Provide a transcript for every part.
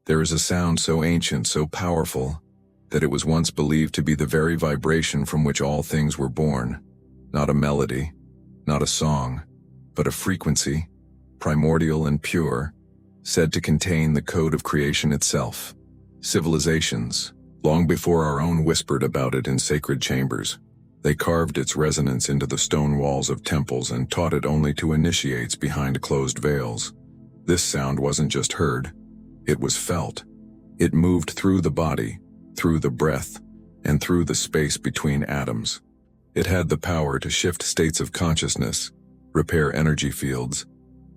There is a sound so ancient, so powerful, that it was once believed to be the very vibration from which all things were born. Not a melody, not a song, but a frequency, primordial and pure, said to contain the code of creation itself. Civilizations, long before our own, whispered about it in sacred chambers. They carved its resonance into the stone walls of temples and taught it only to initiates behind closed veils. This sound wasn't just heard, it was felt. It moved through the body, through the breath, and through the space between atoms. It had the power to shift states of consciousness, repair energy fields,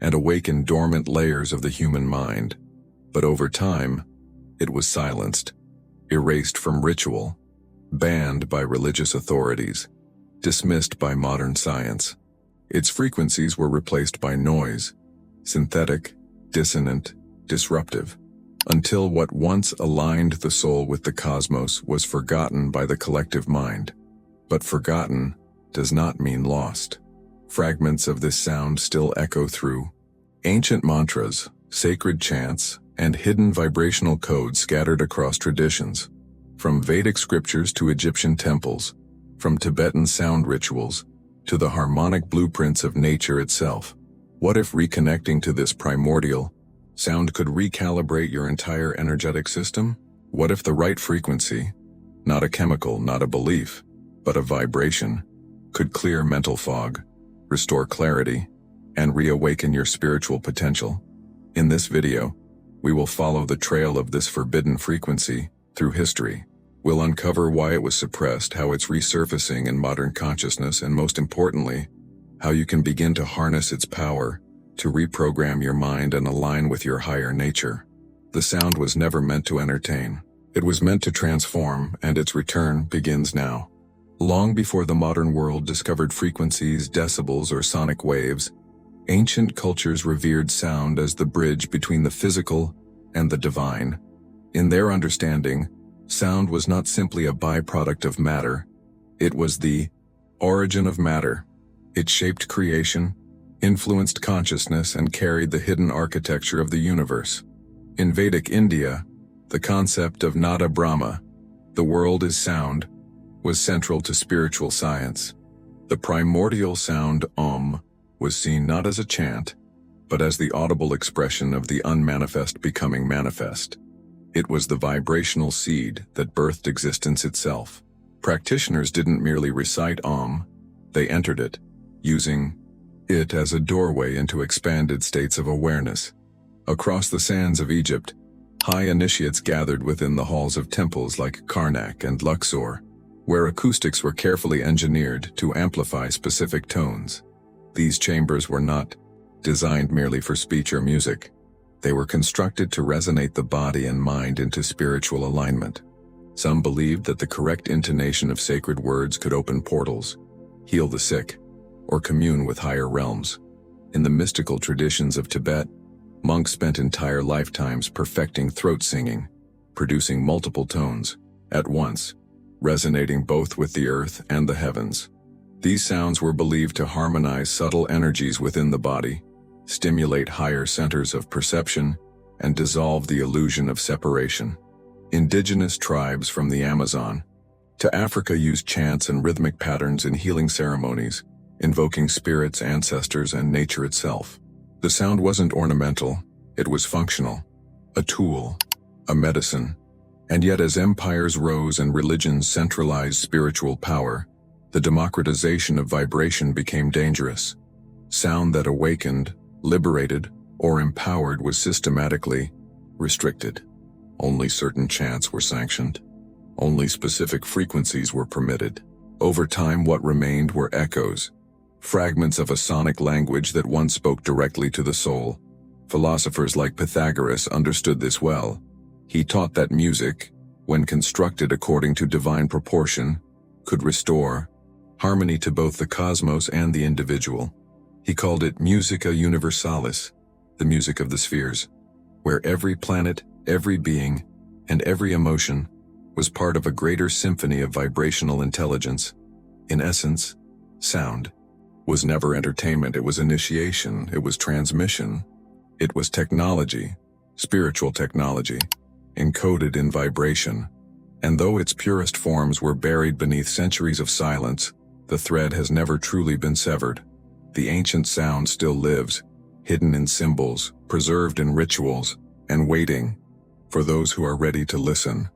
and awaken dormant layers of the human mind. But over time, it was silenced, erased from ritual, banned by religious authorities, dismissed by modern science. Its frequencies were replaced by noise, synthetic, dissonant, disruptive, until what once aligned the soul with the cosmos was forgotten by the collective mind. But forgotten does not mean lost. Fragments of this sound still echo through ancient mantras, sacred chants, and hidden vibrational codes scattered across traditions. From Vedic scriptures to Egyptian temples, from Tibetan sound rituals to the harmonic blueprints of nature itself. What if reconnecting to this primordial sound could recalibrate your entire energetic system? What if the right frequency, not a chemical, not a belief, but a vibration, could clear mental fog, restore clarity, and reawaken your spiritual potential? In this video, we will follow the trail of this forbidden frequency through history. We'll uncover why it was suppressed, how it's resurfacing in modern consciousness, and most importantly, how you can begin to harness its power to reprogram your mind and align with your higher nature. The sound was never meant to entertain. It was meant to transform, and its return begins now. Long before the modern world discovered frequencies, decibels, or sonic waves, ancient cultures revered sound as the bridge between the physical and the divine. In their understanding, sound was not simply a byproduct of matter, it was the origin of matter. It shaped creation, influenced consciousness, and carried the hidden architecture of the universe. In Vedic India, the concept of Nada Brahma, the world is sound, was central to spiritual science. The primordial sound Om was seen not as a chant, but as the audible expression of the unmanifest becoming manifest. It was the vibrational seed that birthed existence itself. Practitioners didn't merely recite Om, they entered it, using it as a doorway into expanded states of awareness. Across the sands of Egypt, high initiates gathered within the halls of temples like Karnak and Luxor, where acoustics were carefully engineered to amplify specific tones. These chambers were not designed merely for speech or music. They were constructed to resonate the body and mind into spiritual alignment. Some believed that the correct intonation of sacred words could open portals, heal the sick, or commune with higher realms. In the mystical traditions of Tibet, monks spent entire lifetimes perfecting throat singing, producing multiple tones at once, resonating both with the earth and the heavens. These sounds were believed to harmonize subtle energies within the body, stimulate higher centers of perception, and dissolve the illusion of separation. Indigenous tribes from the Amazon to Africa used chants and rhythmic patterns in healing ceremonies, invoking spirits, ancestors, and nature itself. The sound wasn't ornamental, it was functional, a tool, a medicine. And yet as empires rose and religions centralized spiritual power, the democratization of vibration became dangerous. Sound that awakened, liberated, or empowered was systematically restricted. Only certain chants were sanctioned. Only specific frequencies were permitted. Over time, what remained were echoes, fragments of a sonic language that once spoke directly to the soul. Philosophers like Pythagoras understood this well. He taught that music, when constructed according to divine proportion, could restore harmony to both the cosmos and the individual. He called it musica universalis, the music of the spheres, where every planet, every being, and every emotion was part of a greater symphony of vibrational intelligence. In essence, sound was never entertainment, it was initiation, it was transmission, it was technology, spiritual technology. encoded in vibration. And though its purest forms were buried beneath centuries of silence, the thread has never truly been severed. The ancient sound still lives, hidden in symbols, preserved in rituals, and waiting for those who are ready to listen.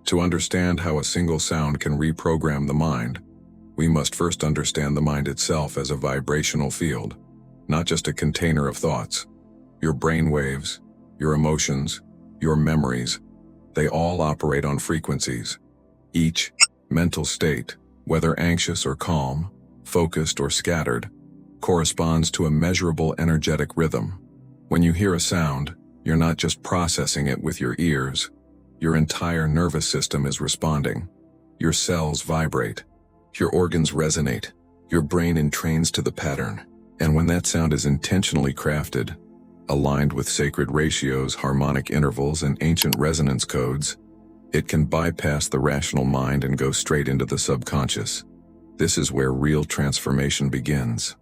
To understand how a single sound can reprogram the mind, we must first understand the mind itself as a vibrational field, not just a container of thoughts. Your brain waves, your emotions, your memories, they all operate on frequencies. Each mental state, whether anxious or calm, focused or scattered, corresponds to a measurable energetic rhythm. When you hear a sound, you're not just processing it with your ears. Your entire nervous system is responding. Your cells vibrate. Your organs resonate. Your brain entrains to the pattern. And when that sound is intentionally crafted, aligned with sacred ratios, harmonic intervals, and ancient resonance codes, it can bypass the rational mind and go straight into the subconscious. This is where real transformation begins.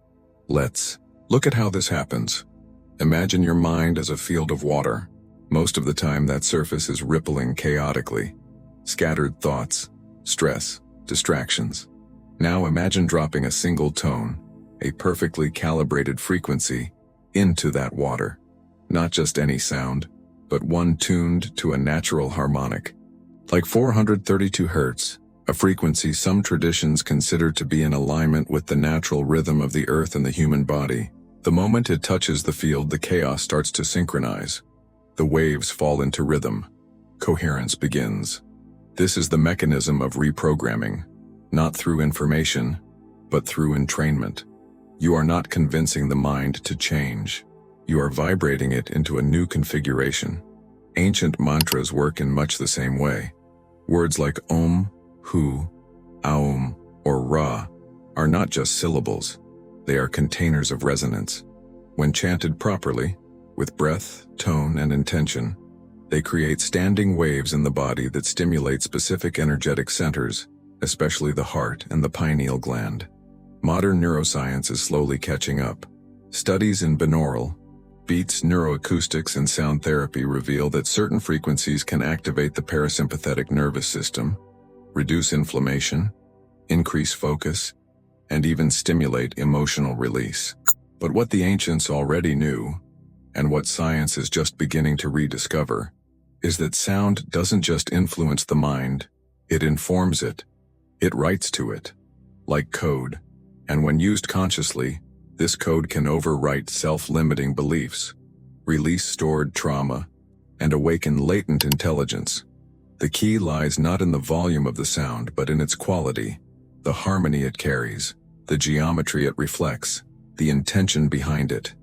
Let's look at how this happens. Imagine your mind as a field of water. Most of the time, that surface is rippling chaotically. Scattered thoughts, stress, distractions. Now imagine dropping a single tone, a perfectly calibrated frequency, into that water. Not just any sound, but one tuned to a natural harmonic. Like 432 Hz, a frequency some traditions consider to be in alignment with the natural rhythm of the earth and the human body. The moment it touches the field, the chaos starts to synchronize. The waves fall into rhythm. Coherence begins. This is the mechanism of reprogramming, not through information, but through entrainment. You are not convincing the mind to change. You are vibrating it into a new configuration. Ancient mantras work in much the same way. Words like Om, Hu, Aum, or Ra are not just syllables. They are containers of resonance. When chanted properly, with breath, tone, and intention, they create standing waves in the body that stimulate specific energetic centers, especially the heart and the pineal gland. Modern neuroscience is slowly catching up. Studies in binaural beats, neuroacoustics, and sound therapy reveal that certain frequencies can activate the parasympathetic nervous system, reduce inflammation, increase focus, and even stimulate emotional release. But what the ancients already knew, and what science is just beginning to rediscover, is that sound doesn't just influence the mind, it informs it. It writes to it, like code. And when used consciously, this code can overwrite self-limiting beliefs, release stored trauma, and awaken latent intelligence. The key lies not in the volume of the sound, but in its quality, the harmony it carries, the geometry it reflects, the intention behind it.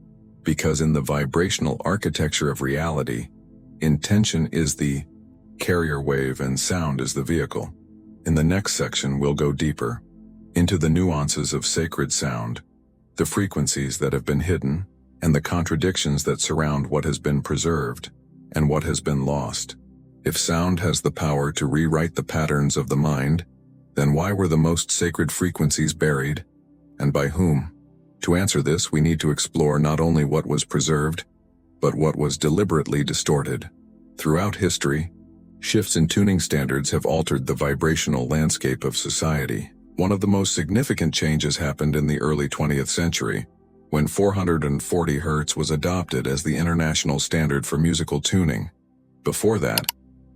Because in the vibrational architecture of reality, intention is the carrier wave and sound is the vehicle. In the next section, we'll go deeper into the nuances of sacred sound, the frequencies that have been hidden, and the contradictions that surround what has been preserved and what has been lost. If sound has the power to rewrite the patterns of the mind, then why were the most sacred frequencies buried, and by whom? To answer this, we need to explore not only what was preserved, but what was deliberately distorted. Throughout history, shifts in tuning standards have altered the vibrational landscape of society. One of the most significant changes happened in the early 20th century, when 440 Hz was adopted as the international standard for musical tuning. Before that,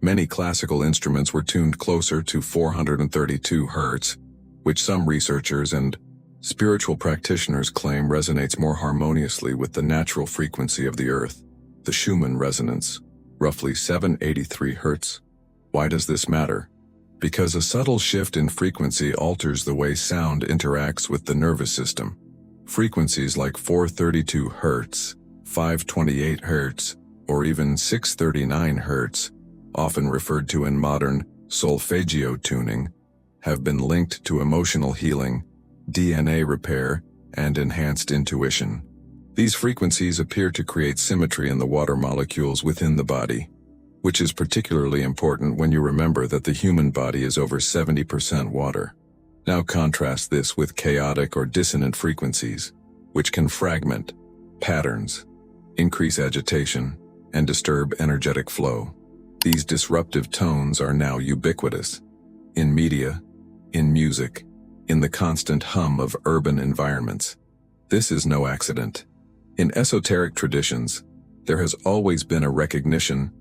many classical instruments were tuned closer to 432 Hz, which some researchers and spiritual practitioners claim resonates more harmoniously with the natural frequency of the earth, the Schumann resonance, roughly 783 Hz. Why does this matter? Because a subtle shift in frequency alters the way sound interacts with the nervous system. Frequencies like 432 Hz, 528 Hz, or even 639 Hz, often referred to in modern solfeggio tuning, have been linked to emotional healing, DNA repair, and enhanced intuition. These frequencies appear to create symmetry in the water molecules within the body, which is particularly important when you remember that the human body is over 70% water. Now contrast this with chaotic or dissonant frequencies, which can fragment patterns, increase agitation, and disturb energetic flow. These disruptive tones are now ubiquitous. In media, in music, in the constant hum of urban environments. This is no accident. In esoteric traditions, there has always been a recognition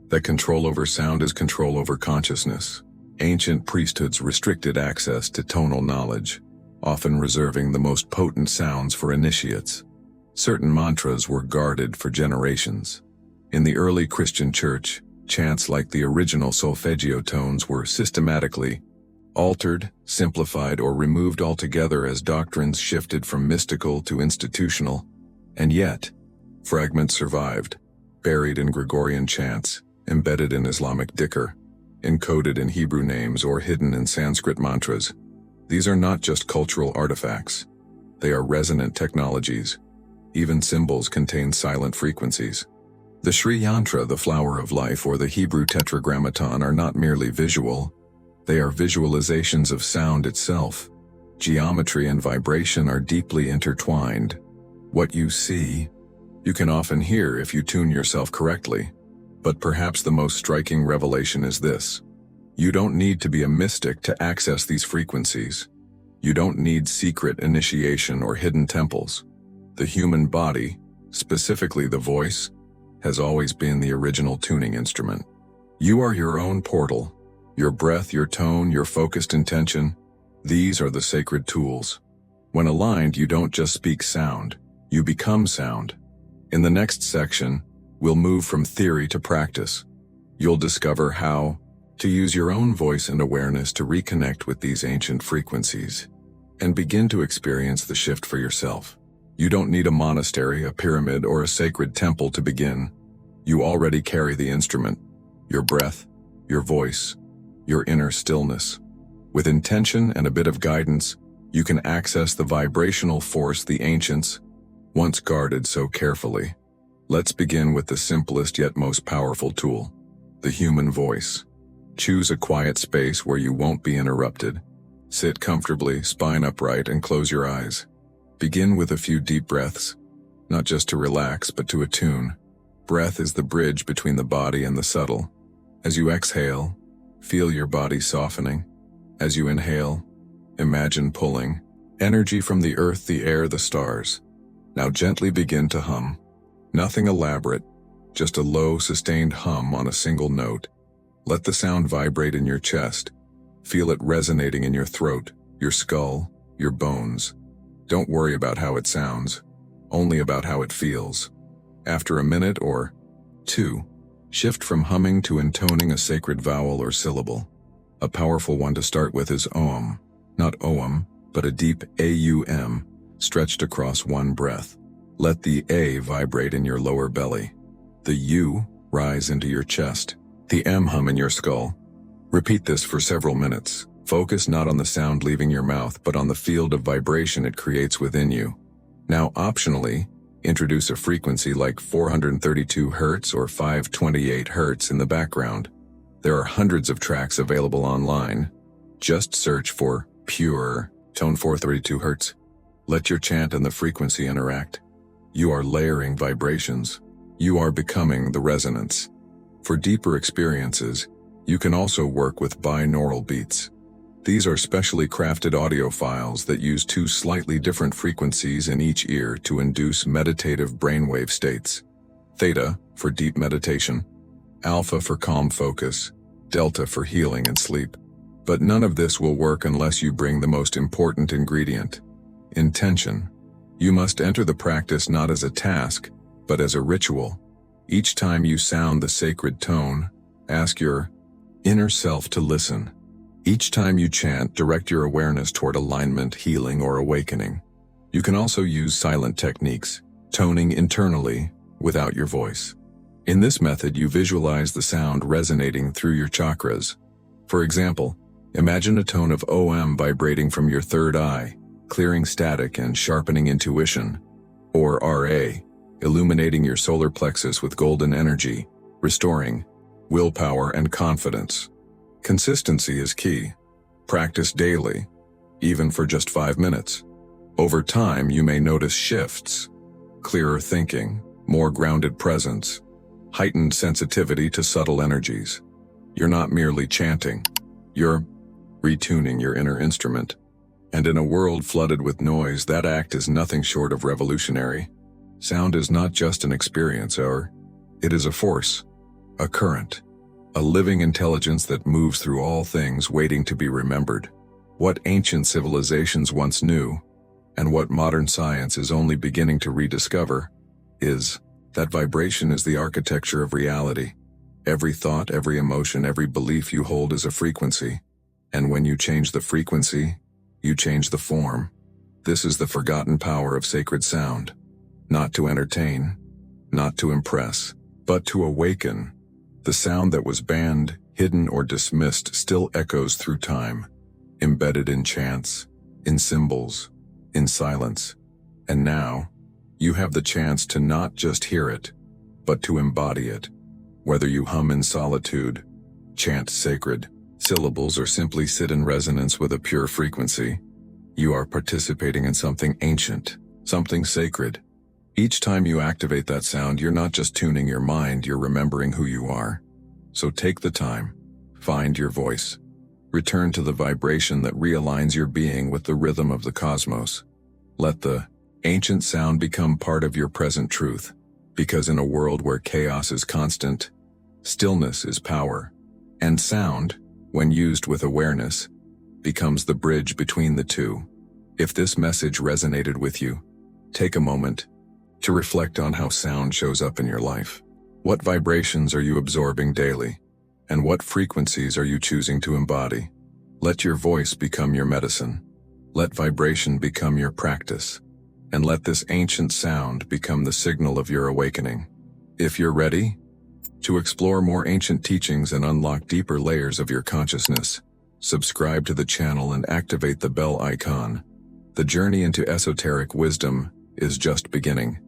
that control over sound is control over consciousness. Ancient priesthoods restricted access to tonal knowledge, often reserving the most potent sounds for initiates. Certain mantras were guarded for generations. In the early Christian church, chants like the original solfeggio tones were systematically altered, simplified, or removed altogether as doctrines shifted from mystical to institutional. And yet, fragments survived, buried in Gregorian chants, embedded in Islamic dhikr, encoded in Hebrew names, or hidden in Sanskrit mantras. These are not just cultural artifacts. They are resonant technologies. Even symbols contain silent frequencies. The Sri Yantra, the flower of life, or the Hebrew tetragrammaton are not merely visual. They are visualizations of sound itself. Geometry and vibration are deeply intertwined. What you see, you can often hear if you tune yourself correctly. But perhaps the most striking revelation is this. You don't need to be a mystic to access these frequencies. You don't need secret initiation or hidden temples. The human body, specifically the voice, has always been the original tuning instrument. You are your own portal. Your breath, your tone, your focused intention, these are the sacred tools. When aligned, you don't just speak sound, you become sound. In the next section, we'll move from theory to practice. You'll discover how to use your own voice and awareness to reconnect with these ancient frequencies and begin to experience the shift for yourself. You don't need a monastery, a pyramid, or a sacred temple to begin. You already carry the instrument, your breath, your voice, your inner stillness. With intention and a bit of guidance, you can access the vibrational force the ancients once guarded so carefully. Let's begin with the simplest yet most powerful tool, the human voice. Choose a quiet space where you won't be interrupted. Sit comfortably, spine upright, and close your eyes. Begin with a few deep breaths, not just to relax, but to attune. Breath is the bridge between the body and the subtle. As you exhale, feel your body softening. As you inhale, imagine pulling energy from the earth, the air, the stars. Now gently begin to hum. Nothing elaborate, just a low, sustained hum on a single note. Let the sound vibrate in your chest. Feel it resonating in your throat, your skull, your bones. Don't worry about how it sounds, only about how it feels. After a minute or two, shift from humming to intoning a sacred vowel or syllable. A powerful one to start with is Om, not Oum, but a deep AUM, stretched across one breath. Let the A vibrate in your lower belly. The U rise into your chest. The M hum in your skull. Repeat this for several minutes. Focus not on the sound leaving your mouth, but on the field of vibration it creates within you. Now, optionally, introduce a frequency like 432 Hz or 528 Hz in the background. There are hundreds of tracks available online. Just search for pure tone 432 Hz. Let your chant and the frequency interact. You are layering vibrations. You are becoming the resonance. For deeper experiences, you can also work with binaural beats. These are specially crafted audio files that use two slightly different frequencies in each ear to induce meditative brainwave states. Theta for deep meditation, alpha for calm focus, delta for healing and sleep. But none of this will work unless you bring the most important ingredient, intention. You must enter the practice not as a task, but as a ritual. Each time you sound the sacred tone, ask your inner self to listen. Each time you chant, direct your awareness toward alignment, healing, or awakening. You can also use silent techniques, toning internally without your voice. In this method, you visualize the sound resonating through your chakras. For example, imagine a tone of OM vibrating from your third eye, clearing static and sharpening intuition, or RA, illuminating your solar plexus with golden energy, restoring willpower and confidence. Consistency is key. Practice daily, even for just 5 minutes. Over time, you may notice shifts, clearer thinking, more grounded presence. heightened sensitivity to subtle energies. You're not merely chanting, you're retuning your inner instrument. And in a world flooded with noise, that act is nothing short of revolutionary. Sound is not just an experience, it is a force, a current, a living intelligence that moves through all things waiting to be remembered. What ancient civilizations once knew, and what modern science is only beginning to rediscover, is that vibration is the architecture of reality. Every thought, every emotion, every belief you hold is a frequency. And when you change the frequency, you change the form. This is the forgotten power of sacred sound. Not to entertain, not to impress, but to awaken. The sound that was banned, hidden, or dismissed still echoes through time, embedded in chants, in symbols, in silence. And now, you have the chance to not just hear it, but to embody it. Whether you hum in solitude, chant sacred syllables, or simply sit in resonance with a pure frequency, you are participating in something ancient, something sacred. Each time you activate that sound, you're not just tuning your mind, you're remembering who you are. So take the time, find your voice, return to the vibration that realigns your being with the rhythm of the cosmos. Let the ancient sound become part of your present truth, because in a world where chaos is constant, stillness is power, and sound, when used with awareness, becomes the bridge between the two. If this message resonated with you, take a moment to reflect on how sound shows up in your life. What vibrations are you absorbing daily? And what frequencies are you choosing to embody? Let your voice become your medicine. Let vibration become your practice. And let this ancient sound become the signal of your awakening. If you're ready to explore more ancient teachings and unlock deeper layers of your consciousness, subscribe to the channel and activate the bell icon. The journey into esoteric wisdom is just beginning.